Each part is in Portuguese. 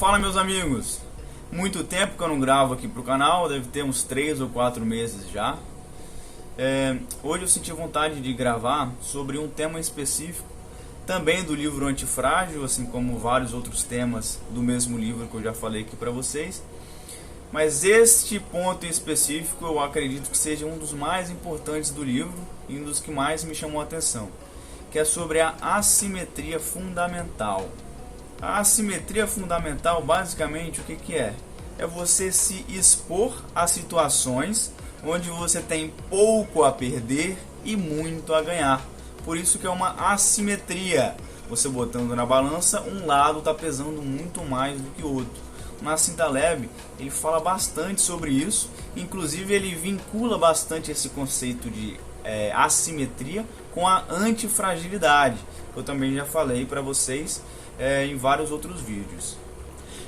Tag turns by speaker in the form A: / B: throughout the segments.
A: Fala, meus amigos, muito tempo que eu não gravo aqui pro canal, deve ter uns 3 ou 4 meses já. Hoje eu senti vontade de gravar sobre um tema específico, também do livro Antifrágil, assim como vários outros temas do mesmo livro que eu já falei aqui para vocês. Mas este ponto em específico eu acredito que seja um dos mais importantes do livro e um dos que mais me chamou a atenção, que é sobre a assimetria fundamental. A assimetria fundamental, basicamente, o que é? É você se expor a situações onde você tem pouco a perder e muito a ganhar. Por isso que é uma assimetria. Você botando na balança, um lado está pesando muito mais do que o outro. Nassim Taleb, ele fala bastante sobre isso, inclusive ele vincula bastante esse conceito de assimetria com a antifragilidade, que eu também já falei para vocês em vários outros vídeos.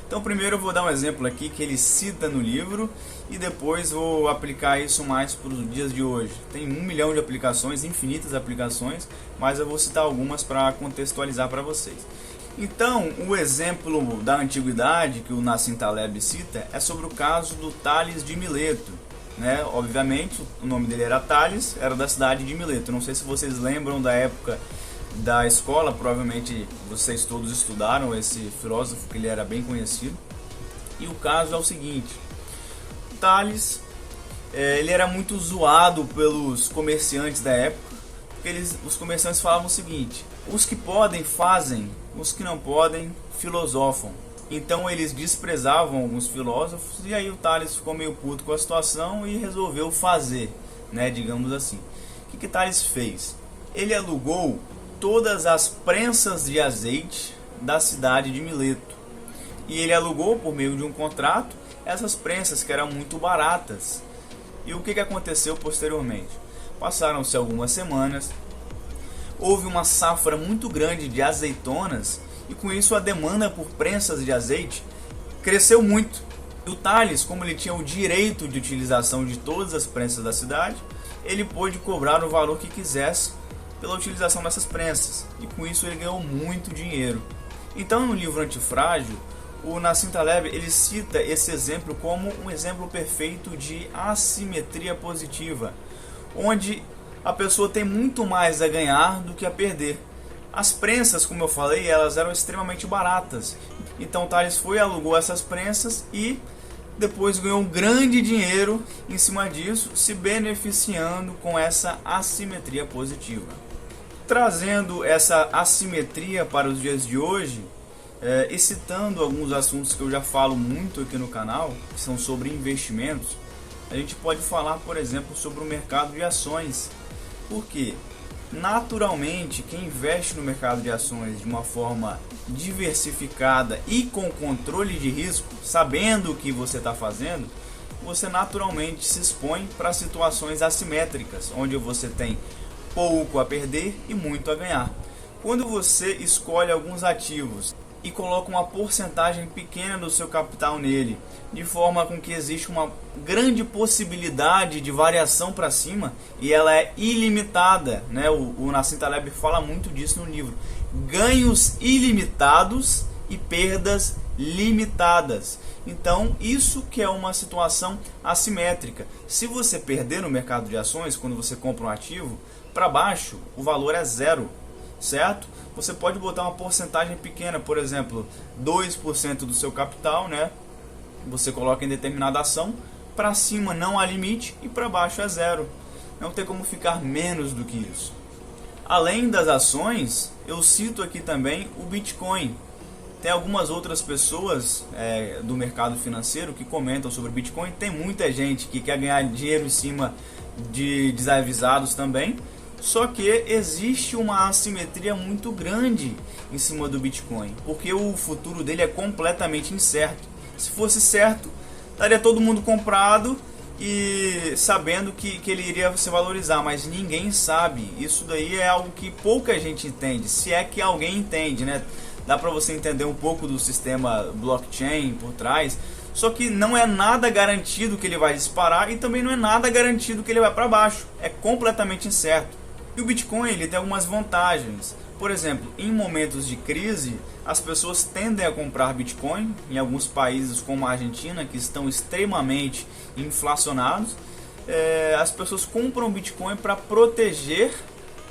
A: Então primeiro eu vou dar um exemplo aqui que ele cita no livro e depois vou aplicar isso mais para os dias de hoje. Tem 1 milhão de aplicações, infinitas aplicações, mas eu vou citar algumas para contextualizar para vocês. Então, o exemplo da antiguidade que o Nassim Taleb cita é sobre o caso do Tales de Mileto, né? Obviamente, o nome dele era Tales, era da cidade de Mileto. Não sei se vocês lembram da época da escola, provavelmente vocês todos estudaram esse filósofo, que ele era bem conhecido. E o caso é o seguinte: Tales, ele era muito zoado pelos comerciantes da época, porque os comerciantes falavam o seguinte: os que podem fazem, os que não podem filosofam. Então eles desprezavam alguns filósofos e aí o Tales ficou meio puto com a situação e resolveu fazer, né, digamos assim. O que Tales fez? Ele alugou todas as prensas de azeite da cidade de Mileto. E ele alugou por meio de um contrato essas prensas que eram muito baratas. E o que aconteceu posteriormente? Passaram-se algumas semanas, houve uma safra muito grande de azeitonas e com isso a demanda por prensas de azeite cresceu muito. E o Tales, como ele tinha o direito de utilização de todas as prensas da cidade, ele pôde cobrar o valor que quisesse pela utilização dessas prensas, e com isso ele ganhou muito dinheiro. Então no livro Antifrágil, o Nassim Taleb ele cita esse exemplo como um exemplo perfeito de assimetria positiva, onde a pessoa tem muito mais a ganhar do que a perder. As prensas, como eu falei, elas eram extremamente baratas. Então Tales foi, alugou essas prensas e depois ganhou um grande dinheiro em cima disso, se beneficiando com essa assimetria positiva. Trazendo essa assimetria para os dias de hoje, e citando alguns assuntos que eu já falo muito aqui no canal, que são sobre investimentos, a gente pode falar, por exemplo, sobre o mercado de ações. Porque, naturalmente, quem investe no mercado de ações de uma forma diversificada e com controle de risco, sabendo o que você está fazendo, você naturalmente se expõe para situações assimétricas, onde você tem pouco a perder e muito a ganhar. Quando você escolhe alguns ativos e coloca uma porcentagem pequena do seu capital nele, de forma com que existe uma grande possibilidade de variação para cima e ela é ilimitada, né? O Nassim Taleb fala muito disso no livro. Ganhos ilimitados e perdas limitadas. Então isso que é uma situação assimétrica. Se você perder no mercado de ações, quando você compra um ativo, para baixo o valor é zero, certo? Você pode botar uma porcentagem pequena, por exemplo, 2% do seu capital, né? Você coloca em determinada ação, para cima não há limite e para baixo é zero. Não tem como ficar menos do que isso. Além das ações, eu cito aqui também o Bitcoin. Tem algumas outras pessoas do mercado financeiro que comentam sobre o Bitcoin. Tem muita gente que quer ganhar dinheiro em cima de desavisados também. Só que existe uma assimetria muito grande em cima do Bitcoin, porque o futuro dele é completamente incerto. Se fosse certo, estaria todo mundo comprado e sabendo que ele iria se valorizar, mas ninguém sabe. Isso daí é algo que pouca gente entende, se é que alguém entende, né? Dá para você entender um pouco do sistema blockchain por trás, só que não é nada garantido que ele vai disparar e também não é nada garantido que ele vai para baixo. É completamente incerto. E o Bitcoin ele tem algumas vantagens. Por exemplo, em momentos de crise, as pessoas tendem a comprar Bitcoin. Em alguns países como a Argentina, que estão extremamente inflacionados, as pessoas compram Bitcoin para proteger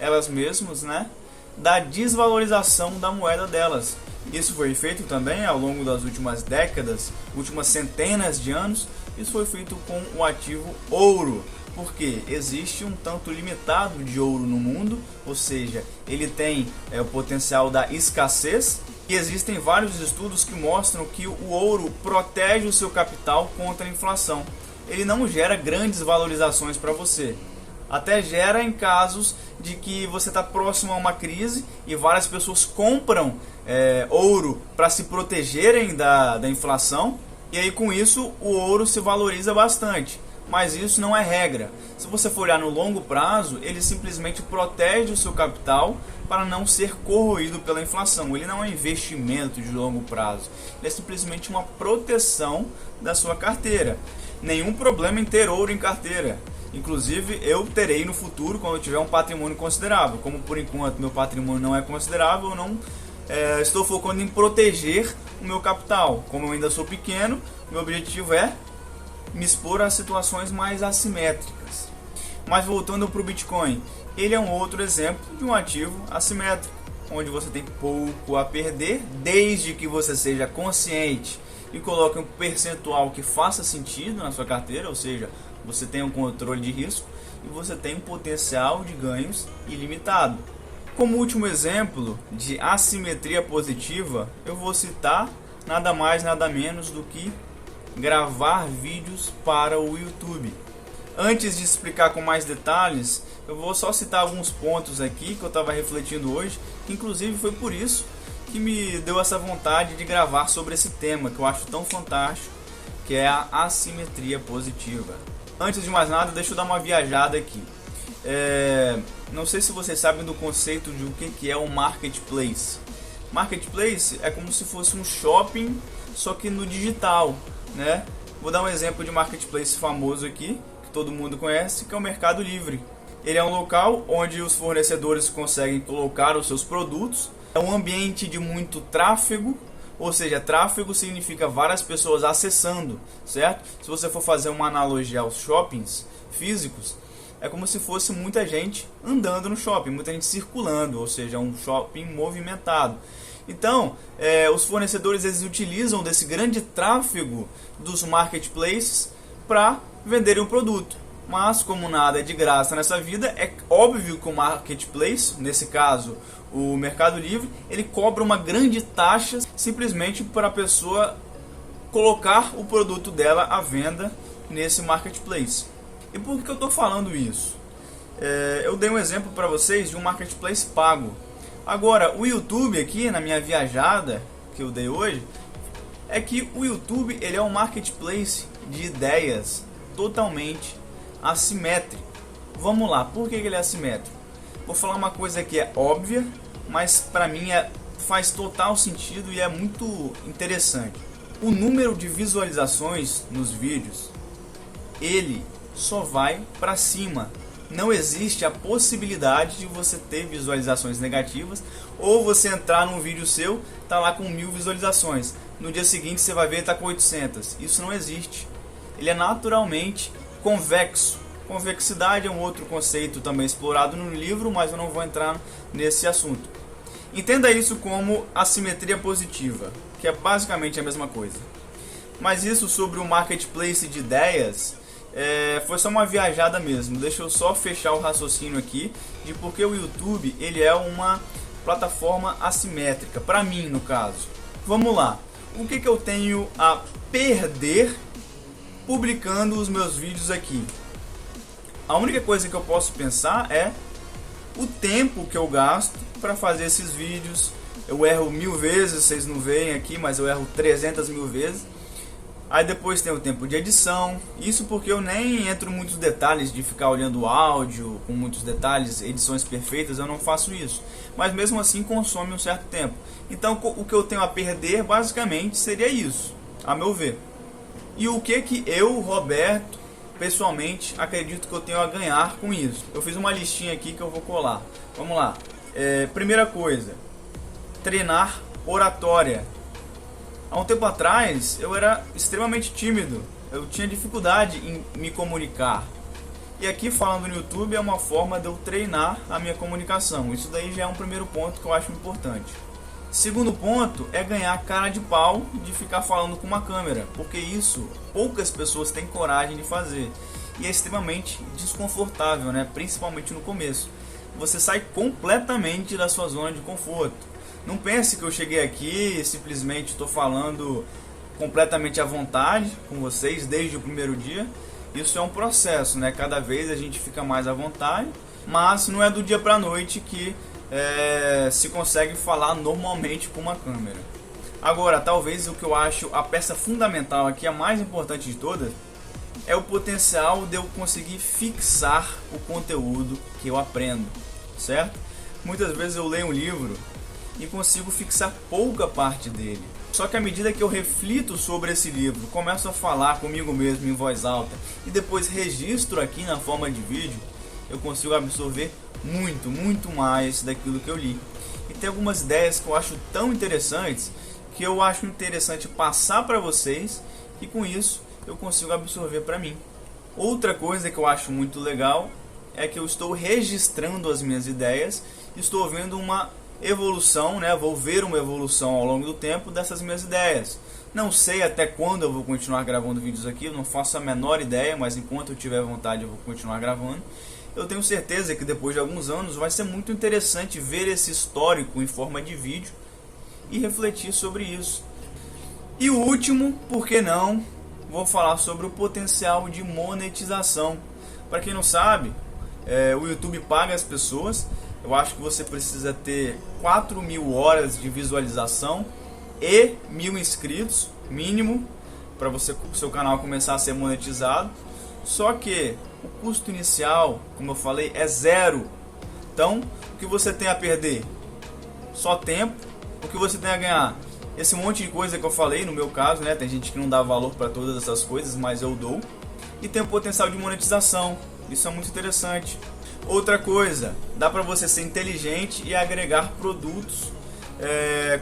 A: elas mesmas, né, da desvalorização da moeda delas. Isso foi feito também ao longo das últimas décadas, últimas centenas de anos. Isso foi feito com o ativo ouro, porque existe um tanto limitado de ouro no mundo, ou seja, ele tem o potencial da escassez, e existem vários estudos que mostram que o ouro protege o seu capital contra a inflação. Ele não gera grandes valorizações para você. Até gera em casos de que você está próximo a uma crise e várias pessoas compram ouro para se protegerem da inflação, e aí com isso o ouro se valoriza bastante. Mas isso não é regra. Se você for olhar no longo prazo, ele simplesmente protege o seu capital para não ser corroído pela inflação. Ele não é um investimento de longo prazo, ele é simplesmente uma proteção da sua carteira. Nenhum problema em ter ouro em carteira. Inclusive eu terei no futuro, quando eu tiver um patrimônio considerável. Como por enquanto meu patrimônio não é considerável, eu não estou focando em proteger o meu capital. Como eu ainda sou pequeno, meu objetivo é me expor a situações mais assimétricas. Mas voltando para o Bitcoin, ele é um outro exemplo de um ativo assimétrico, onde você tem pouco a perder, desde que você seja consciente e coloque um percentual que faça sentido na sua carteira, ou seja, você tem um controle de risco e você tem um potencial de ganhos ilimitado. Como último exemplo de assimetria positiva, eu vou citar nada mais nada menos do que gravar vídeos para o YouTube. Antes de explicar com mais detalhes, eu vou só citar alguns pontos aqui que eu estava refletindo hoje, que inclusive foi por isso que me deu essa vontade de gravar sobre esse tema que eu acho tão fantástico, que é a assimetria positiva. Antes de mais nada, deixa eu dar uma viajada aqui. Não sei se vocês sabem do conceito de o que é um marketplace. Marketplace é como se fosse um shopping, só que no digital, né? Vou dar um exemplo de marketplace famoso aqui, que todo mundo conhece, que é o Mercado Livre. Ele é um local onde os fornecedores conseguem colocar os seus produtos. É um ambiente de muito tráfego, ou seja, tráfego significa várias pessoas acessando, certo? Se você for fazer uma analogia aos shoppings físicos, é como se fosse muita gente andando no shopping, muita gente circulando, ou seja, um shopping movimentado. Então, os fornecedores eles utilizam desse grande tráfego dos marketplaces para venderem um produto. Mas, como nada é de graça nessa vida, é óbvio que o marketplace, nesse caso o Mercado Livre, ele cobra uma grande taxa simplesmente para a pessoa colocar o produto dela à venda nesse marketplace. E por que eu estou falando isso? Eu dei um exemplo para vocês de um marketplace pago. Agora, o YouTube aqui, na minha viajada que eu dei hoje, é que o YouTube ele é um marketplace de ideias totalmente assimétrico. Vamos lá, por que ele é assimétrico? Vou falar uma coisa que é óbvia, mas para mim faz total sentido e é muito interessante. O número de visualizações nos vídeos, ele só vai para cima. Não existe a possibilidade de você ter visualizações negativas, ou você entrar num vídeo seu, tá lá com 1000 visualizações, no dia seguinte você vai ver tá com 800. Isso não existe. Ele é naturalmente convexo. Convexidade é um outro conceito também explorado no livro, mas eu não vou entrar nesse assunto. Entenda isso como assimetria positiva, que é basicamente a mesma coisa. Mas isso sobre o marketplace de ideias foi só uma viajada mesmo. Deixa eu só fechar o raciocínio aqui de porque o YouTube ele é uma plataforma assimétrica, para mim no caso. Vamos lá, o que eu tenho a perder publicando os meus vídeos aqui? A única coisa que eu posso pensar é o tempo que eu gasto para fazer esses vídeos. Eu erro 1000 vezes, vocês não veem aqui, mas eu erro 300 mil vezes. Aí depois tem o tempo de edição. Isso porque eu nem entro em muitos detalhes de ficar olhando o áudio com muitos detalhes, edições perfeitas, eu não faço isso. Mas mesmo assim consome um certo tempo. Então o que eu tenho a perder basicamente seria isso, a meu ver. E o que eu, Roberto, pessoalmente acredito que eu tenho a ganhar com isso? Eu fiz uma listinha aqui que eu vou colar. Vamos lá. Primeira coisa, treinar oratória. Há um tempo atrás eu era extremamente tímido, eu tinha dificuldade em me comunicar. E aqui, falando no YouTube, é uma forma de eu treinar a minha comunicação. Isso daí já é um primeiro ponto que eu acho importante. Segundo ponto é ganhar cara de pau de ficar falando com uma câmera, porque isso poucas pessoas têm coragem de fazer. E é extremamente desconfortável, né? Principalmente no começo. Você sai completamente da sua zona de conforto. Não pense que eu cheguei aqui e simplesmente estou falando completamente à vontade com vocês desde o primeiro dia. Isso é um processo, né? Cada vez a gente fica mais à vontade, mas não é do dia para a noite que se consegue falar normalmente com uma câmera. Agora, talvez o que eu acho a peça fundamental aqui, a mais importante de todas, é o potencial de eu conseguir fixar o conteúdo que eu aprendo, certo? Muitas vezes eu leio um livro e consigo fixar pouca parte dele. Só que à medida que eu reflito sobre esse livro, começo a falar comigo mesmo em voz alta e depois registro aqui na forma de vídeo, eu consigo absorver muito mais daquilo que eu li. E tem algumas ideias que eu acho tão interessantes que eu acho interessante passar para vocês e com isso eu consigo absorver para mim. Outra coisa que eu acho muito legal é que eu estou registrando as minhas ideias, estou vendo uma evolução, né? Vou ver uma evolução ao longo do tempo dessas minhas ideias. Não sei até quando eu vou continuar gravando vídeos aqui, eu não faço a menor ideia, mas enquanto eu tiver vontade eu vou continuar gravando. Eu tenho certeza que depois de alguns anos vai ser muito interessante ver esse histórico em forma de vídeo e refletir sobre isso. E o último, por que não, vou falar sobre o potencial de monetização. Para quem não sabe, o YouTube paga as pessoas. Eu acho que você precisa ter 4.000 horas de visualização e 1.000 inscritos mínimo para o seu canal começar a ser monetizado. Só que o custo inicial, como eu falei, é zero. Então, o que você tem a perder? Só tempo. O que você tem a ganhar? Esse monte de coisa que eu falei, no meu caso, né? Tem gente que não dá valor para todas essas coisas, mas eu dou. E tem o potencial de monetização. Isso é muito interessante. Outra coisa, dá para você ser inteligente e agregar produtos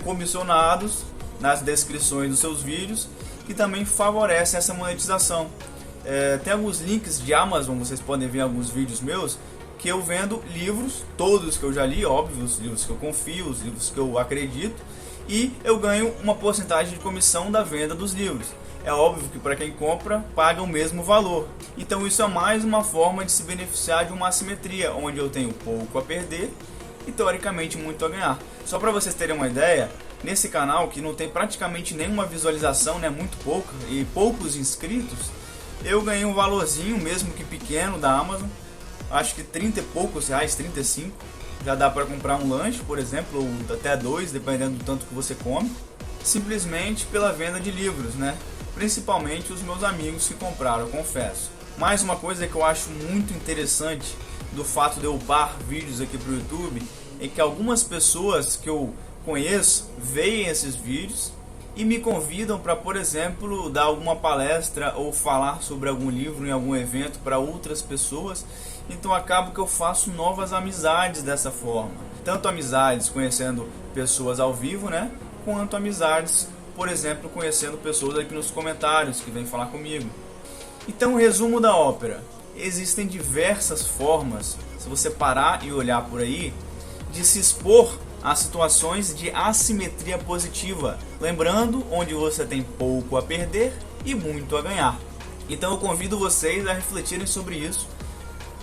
A: comissionados nas descrições dos seus vídeos, que também favorecem essa monetização. Tem alguns links de Amazon, vocês podem ver alguns vídeos meus, que eu vendo livros, todos que eu já li, óbvio, os livros que eu confio, os livros que eu acredito, e eu ganho uma porcentagem de comissão da venda dos livros. É óbvio que para quem compra, paga o mesmo valor. Então isso é mais uma forma de se beneficiar de uma assimetria, onde eu tenho pouco a perder e teoricamente muito a ganhar. Só para vocês terem uma ideia, nesse canal que não tem praticamente nenhuma visualização, né, muito pouca, e poucos inscritos, eu ganhei um valorzinho, mesmo que pequeno, da Amazon, acho que 30 e poucos reais, 35, já dá para comprar um lanche, por exemplo, ou até 2, dependendo do tanto que você come, simplesmente pela venda de livros, né? Principalmente os meus amigos que compraram, eu confesso. Mais uma coisa que eu acho muito interessante do fato de eu upar vídeos aqui para o YouTube é que algumas pessoas que eu conheço veem esses vídeos e me convidam para, por exemplo, dar alguma palestra ou falar sobre algum livro em algum evento para outras pessoas. Então acabo que eu faço novas amizades dessa forma. Tanto amizades conhecendo pessoas ao vivo, né? Quanto amizades, por exemplo, conhecendo pessoas aqui nos comentários que vêm falar comigo. Então, resumo da ópera. Existem diversas formas, se você parar e olhar por aí, de se expor a situações de assimetria positiva. Lembrando, onde você tem pouco a perder e muito a ganhar. Então eu convido vocês a refletirem sobre isso.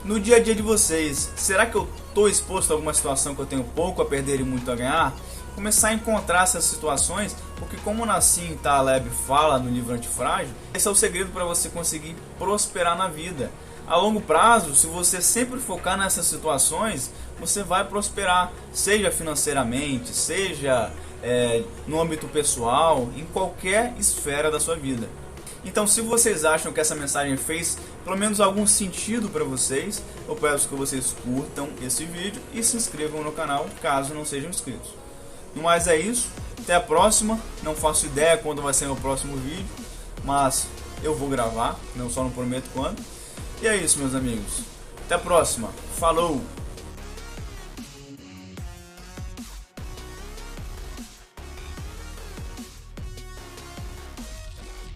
A: No dia a dia de vocês, será que eu estou exposto a alguma situação que eu tenho pouco a perder e muito a ganhar? Começar a encontrar essas situações, porque como Nassim Taleb fala no livro Antifrágil, esse é o segredo para você conseguir prosperar na vida. A longo prazo, se você sempre focar nessas situações, você vai prosperar, seja financeiramente, seja no âmbito pessoal, em qualquer esfera da sua vida. Então, se vocês acham que essa mensagem fez pelo menos algum sentido para vocês, eu peço que vocês curtam esse vídeo e se inscrevam no canal, caso não sejam inscritos. No mais é isso, até a próxima. Não faço ideia quando vai ser o próximo vídeo, mas eu vou gravar, não prometo quando. E é isso, meus amigos, até a próxima, falou!